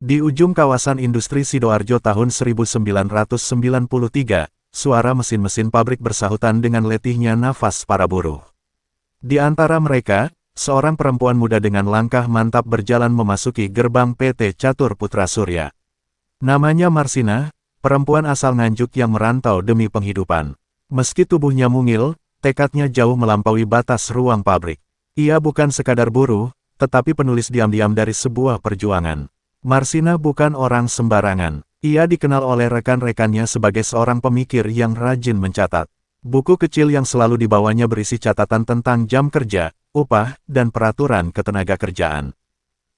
Di ujung kawasan industri Sidoarjo tahun 1993, suara mesin-mesin pabrik bersahutan dengan letihnya nafas para buruh. Di antara mereka, seorang perempuan muda dengan langkah mantap berjalan memasuki gerbang PT Catur Putra Surya. Namanya Marsina, perempuan asal Nganjuk yang merantau demi penghidupan. Meski tubuhnya mungil, tekadnya jauh melampaui batas ruang pabrik. Ia bukan sekadar buruh, tetapi penulis diam-diam dari sebuah perjuangan. Marsina bukan orang sembarangan. Ia dikenal oleh rekan-rekannya sebagai seorang pemikir yang rajin mencatat. Buku kecil yang selalu dibawanya berisi catatan tentang jam kerja, upah, dan peraturan ketenagakerjaan.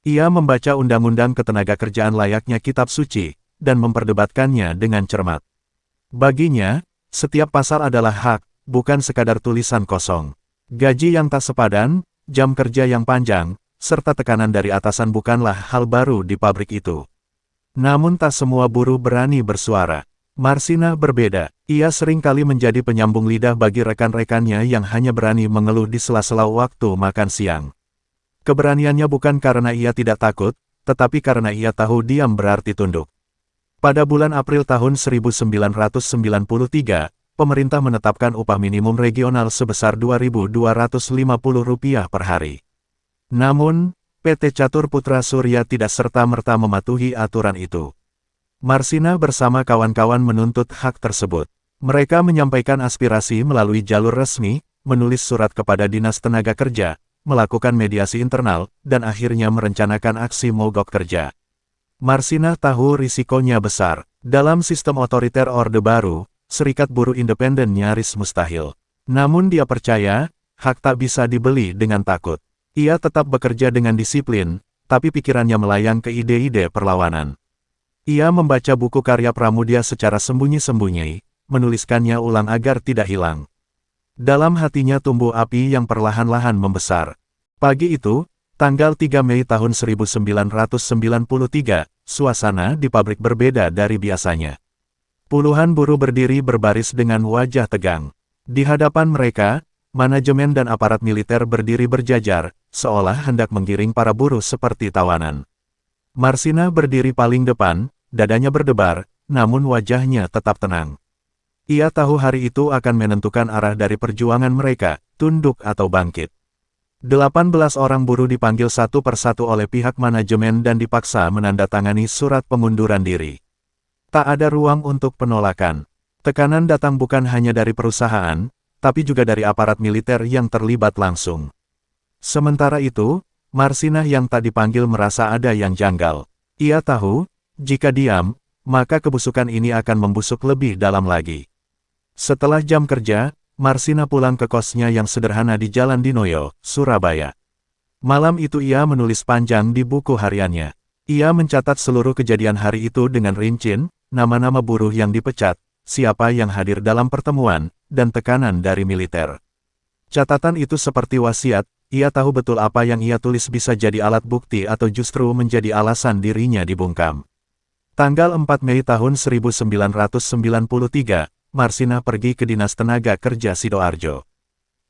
Ia membaca undang-undang ketenagakerjaan layaknya kitab suci, dan memperdebatkannya dengan cermat. Baginya, setiap pasal adalah hak, bukan sekadar tulisan kosong. Gaji yang tak sepadan, jam kerja yang panjang, serta tekanan dari atasan bukanlah hal baru di pabrik itu. Namun tak semua buruh berani bersuara. Marsina berbeda. Ia sering kali menjadi penyambung lidah bagi rekan-rekannya yang hanya berani mengeluh di sela-sela waktu makan siang. Keberaniannya bukan karena ia tidak takut, tetapi karena ia tahu diam berarti tunduk. Pada bulan April tahun 1993, pemerintah menetapkan upah minimum regional sebesar Rp2.250 per hari. Namun, PT Catur Putra Surya tidak serta-merta mematuhi aturan itu. Marsina bersama kawan-kawan menuntut hak tersebut. Mereka menyampaikan aspirasi melalui jalur resmi, menulis surat kepada Dinas Tenaga Kerja, melakukan mediasi internal, dan akhirnya merencanakan aksi mogok kerja. Marsina tahu risikonya besar. Dalam sistem otoriter Orde Baru, serikat buruh independen nyaris mustahil. Namun dia percaya, hak tak bisa dibeli dengan takut. Ia tetap bekerja dengan disiplin, tapi pikirannya melayang ke ide-ide perlawanan. Ia membaca buku karya Pramudia secara sembunyi-sembunyi, menuliskannya ulang agar tidak hilang. Dalam hatinya tumbuh api yang perlahan-lahan membesar. Pagi itu, tanggal 3 Mei tahun 1993, suasana di pabrik berbeda dari biasanya. Puluhan buruh berdiri berbaris dengan wajah tegang. Di hadapan mereka, manajemen dan aparat militer berdiri berjajar, seolah hendak menggiring para buruh seperti tawanan. Marsina berdiri paling depan, dadanya berdebar, namun wajahnya tetap tenang. Ia tahu hari itu akan menentukan arah dari perjuangan mereka, tunduk atau bangkit. 18 orang buruh dipanggil satu persatu oleh pihak manajemen dan dipaksa menandatangani surat pengunduran diri. Tak ada ruang untuk penolakan. Tekanan datang bukan hanya dari perusahaan, tapi juga dari aparat militer yang terlibat langsung. Sementara itu, Marsina yang tak dipanggil merasa ada yang janggal. Ia tahu, jika diam, maka kebusukan ini akan membusuk lebih dalam lagi. Setelah jam kerja, Marsina pulang ke kosnya yang sederhana di Jalan Dinoyo, Surabaya. Malam itu ia menulis panjang di buku hariannya. Ia mencatat seluruh kejadian hari itu dengan rinci, nama-nama buruh yang dipecat, siapa yang hadir dalam pertemuan, dan tekanan dari militer. Catatan itu seperti wasiat, ia tahu betul apa yang ia tulis bisa jadi alat bukti atau justru menjadi alasan dirinya dibungkam. Tanggal 4 Mei tahun 1993, Marsina pergi ke Dinas Tenaga Kerja Sidoarjo.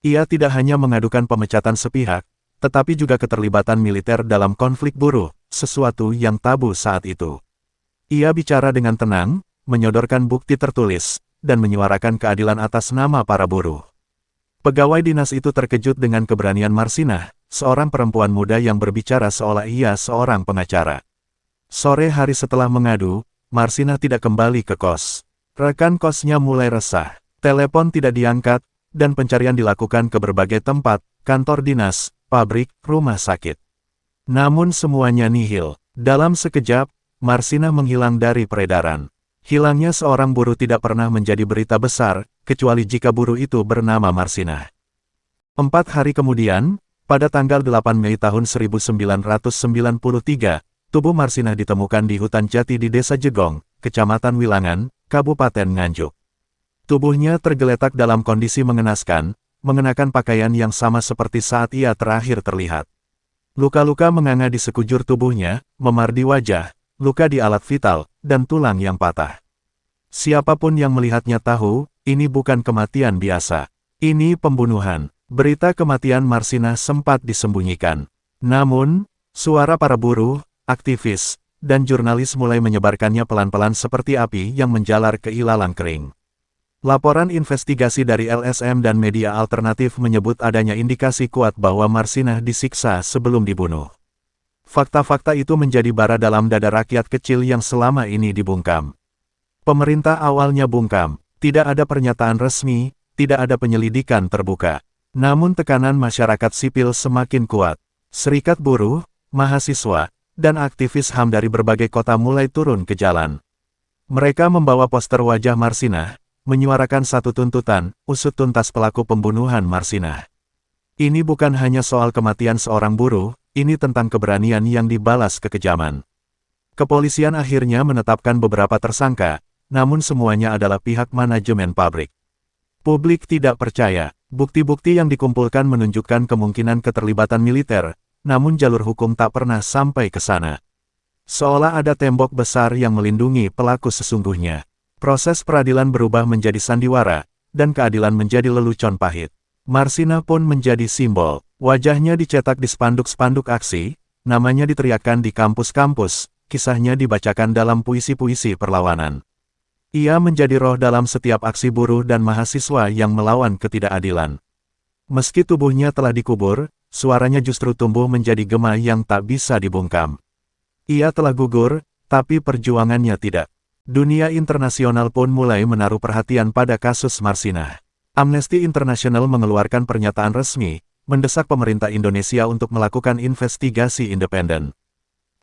Ia tidak hanya mengadukan pemecatan sepihak, tetapi juga keterlibatan militer dalam konflik buruh, sesuatu yang tabu saat itu. Ia bicara dengan tenang, menyodorkan bukti tertulis, dan menyuarakan keadilan atas nama para buruh. Pegawai dinas itu terkejut dengan keberanian Marsina, seorang perempuan muda yang berbicara seolah ia seorang pengacara. Sore hari setelah mengadu, Marsina tidak kembali ke kos. Rekan kosnya mulai resah, telepon tidak diangkat, dan pencarian dilakukan ke berbagai tempat, kantor dinas, pabrik, rumah sakit. Namun semuanya nihil. Dalam sekejap, Marsina menghilang dari peredaran. Hilangnya seorang buruh tidak pernah menjadi berita besar, kecuali jika buruh itu bernama Marsina. 4 hari kemudian, pada tanggal 8 Mei tahun 1993, tubuh Marsina ditemukan di hutan jati di Desa Jegong, Kecamatan Wilangan, Kabupaten Nganjuk. Tubuhnya tergeletak dalam kondisi mengenaskan, mengenakan pakaian yang sama seperti saat ia terakhir terlihat. Luka-luka menganga di sekujur tubuhnya, memar di wajah, luka di alat vital, dan tulang yang patah. Siapapun yang melihatnya tahu, ini bukan kematian biasa. Ini pembunuhan. Berita kematian Marsina sempat disembunyikan. Namun, suara para buruh, aktivis, dan jurnalis mulai menyebarkannya pelan-pelan seperti api yang menjalar ke ilalang kering. Laporan investigasi dari LSM dan media alternatif menyebut adanya indikasi kuat bahwa Marsinah disiksa sebelum dibunuh. Fakta-fakta itu menjadi bara dalam dada rakyat kecil yang selama ini dibungkam. Pemerintah awalnya bungkam, tidak ada pernyataan resmi, tidak ada penyelidikan terbuka. Namun tekanan masyarakat sipil semakin kuat. Serikat buruh, mahasiswa, dan aktivis HAM dari berbagai kota mulai turun ke jalan. Mereka membawa poster wajah Marsinah, menyuarakan satu tuntutan, usut tuntas pelaku pembunuhan Marsinah. Ini bukan hanya soal kematian seorang buruh, ini tentang keberanian yang dibalas kekejaman. Kepolisian akhirnya menetapkan beberapa tersangka, namun semuanya adalah pihak manajemen pabrik. Publik tidak percaya, bukti-bukti yang dikumpulkan menunjukkan kemungkinan keterlibatan militer, namun jalur hukum tak pernah sampai ke sana. Seolah ada tembok besar yang melindungi pelaku sesungguhnya. Proses peradilan berubah menjadi sandiwara, dan keadilan menjadi lelucon pahit. Marsinah pun menjadi simbol, wajahnya dicetak di spanduk-spanduk aksi, namanya diteriakkan di kampus-kampus, kisahnya dibacakan dalam puisi-puisi perlawanan. Ia menjadi roh dalam setiap aksi buruh dan mahasiswa yang melawan ketidakadilan. Meski tubuhnya telah dikubur, suaranya justru tumbuh menjadi gema yang tak bisa dibungkam. Ia telah gugur, tapi perjuangannya tidak. Dunia internasional pun mulai menaruh perhatian pada kasus Marsinah. Amnesty International mengeluarkan pernyataan resmi, mendesak pemerintah Indonesia untuk melakukan investigasi independen.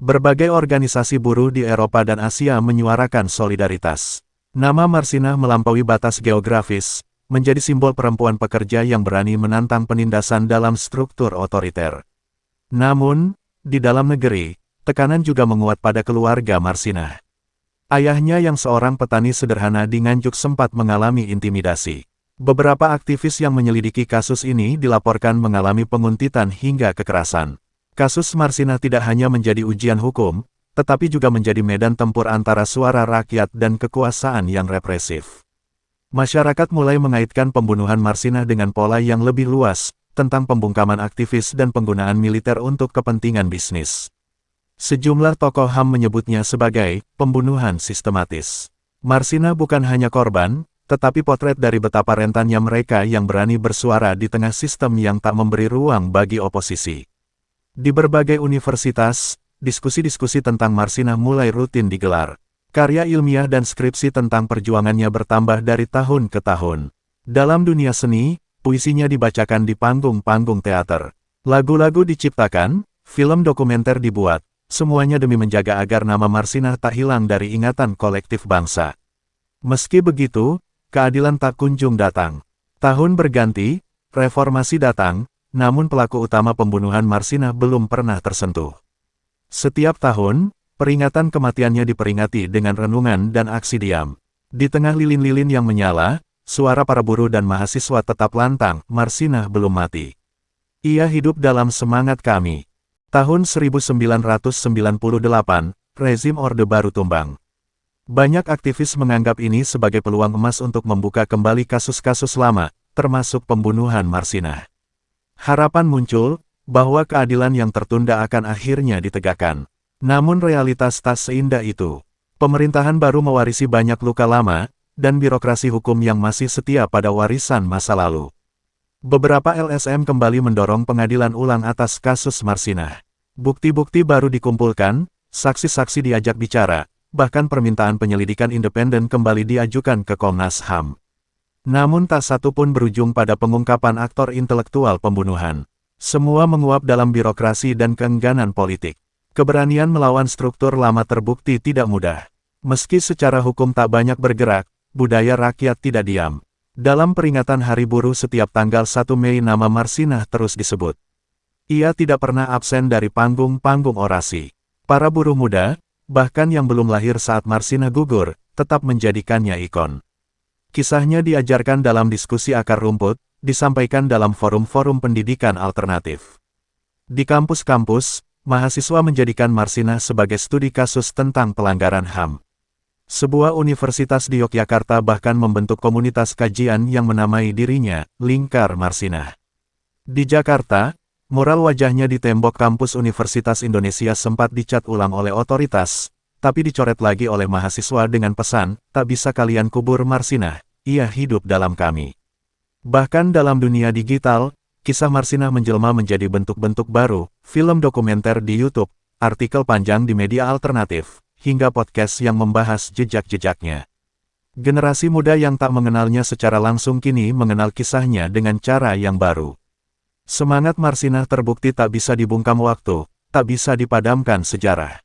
Berbagai organisasi buruh di Eropa dan Asia menyuarakan solidaritas. Nama Marsinah melampaui batas geografis, menjadi simbol perempuan pekerja yang berani menantang penindasan dalam struktur otoriter. Namun, di dalam negeri, tekanan juga menguat pada keluarga Marsinah. Ayahnya yang seorang petani sederhana di Nganjuk sempat mengalami intimidasi. Beberapa aktivis yang menyelidiki kasus ini dilaporkan mengalami penguntitan hingga kekerasan. Kasus Marsinah tidak hanya menjadi ujian hukum, tetapi juga menjadi medan tempur antara suara rakyat dan kekuasaan yang represif. Masyarakat mulai mengaitkan pembunuhan Marsinah dengan pola yang lebih luas, tentang pembungkaman aktivis dan penggunaan militer untuk kepentingan bisnis. Sejumlah tokoh HAM menyebutnya sebagai pembunuhan sistematis. Marsinah bukan hanya korban, tetapi potret dari betapa rentannya mereka yang berani bersuara di tengah sistem yang tak memberi ruang bagi oposisi. Di berbagai universitas, diskusi-diskusi tentang Marsinah mulai rutin digelar. Karya ilmiah dan skripsi tentang perjuangannya bertambah dari tahun ke tahun. Dalam dunia seni, puisinya dibacakan di panggung-panggung teater. Lagu-lagu diciptakan, film dokumenter dibuat, semuanya demi menjaga agar nama Marsinah tak hilang dari ingatan kolektif bangsa. Meski begitu, keadilan tak kunjung datang. Tahun berganti, reformasi datang, namun pelaku utama pembunuhan Marsinah belum pernah tersentuh. Setiap tahun, peringatan kematiannya diperingati dengan renungan dan aksi diam. Di tengah lilin-lilin yang menyala, suara para buruh dan mahasiswa tetap lantang, Marsinah belum mati. Ia hidup dalam semangat kami. Tahun 1998, rezim Orde Baru tumbang. Banyak aktivis menganggap ini sebagai peluang emas untuk membuka kembali kasus-kasus lama, termasuk pembunuhan Marsinah. Harapan muncul, bahwa keadilan yang tertunda akan akhirnya ditegakkan. Namun realitas tak seindah itu. Pemerintahan baru mewarisi banyak luka lama, dan birokrasi hukum yang masih setia pada warisan masa lalu. Beberapa LSM kembali mendorong pengadilan ulang atas kasus Marsinah. Bukti-bukti baru dikumpulkan, saksi-saksi diajak bicara, bahkan permintaan penyelidikan independen kembali diajukan ke Komnas HAM. Namun tak satu pun berujung pada pengungkapan aktor intelektual pembunuhan. Semua menguap dalam birokrasi dan keengganan politik. Keberanian melawan struktur lama terbukti tidak mudah. Meski secara hukum tak banyak bergerak, budaya rakyat tidak diam. Dalam peringatan Hari Buruh setiap tanggal 1 Mei nama Marsinah terus disebut. Ia tidak pernah absen dari panggung-panggung orasi. Para buruh muda, bahkan yang belum lahir saat Marsinah gugur, tetap menjadikannya ikon. Kisahnya diajarkan dalam diskusi akar rumput, disampaikan dalam forum-forum pendidikan alternatif. Di kampus-kampus, mahasiswa menjadikan Marsinah sebagai studi kasus tentang pelanggaran HAM. Sebuah universitas di Yogyakarta bahkan membentuk komunitas kajian yang menamai dirinya, Lingkar Marsinah. Di Jakarta, Mural wajahnya di tembok kampus Universitas Indonesia sempat dicat ulang oleh otoritas, tapi dicoret lagi oleh mahasiswa dengan pesan, "Tak bisa kalian kubur Marsinah, ia hidup dalam kami." Bahkan dalam dunia digital, kisah Marsinah menjelma menjadi bentuk-bentuk baru, film dokumenter di YouTube, artikel panjang di media alternatif, hingga podcast yang membahas jejak-jejaknya. Generasi muda yang tak mengenalnya secara langsung kini mengenal kisahnya dengan cara yang baru. Semangat Marsinah terbukti tak bisa dibungkam waktu, tak bisa dipadamkan sejarah.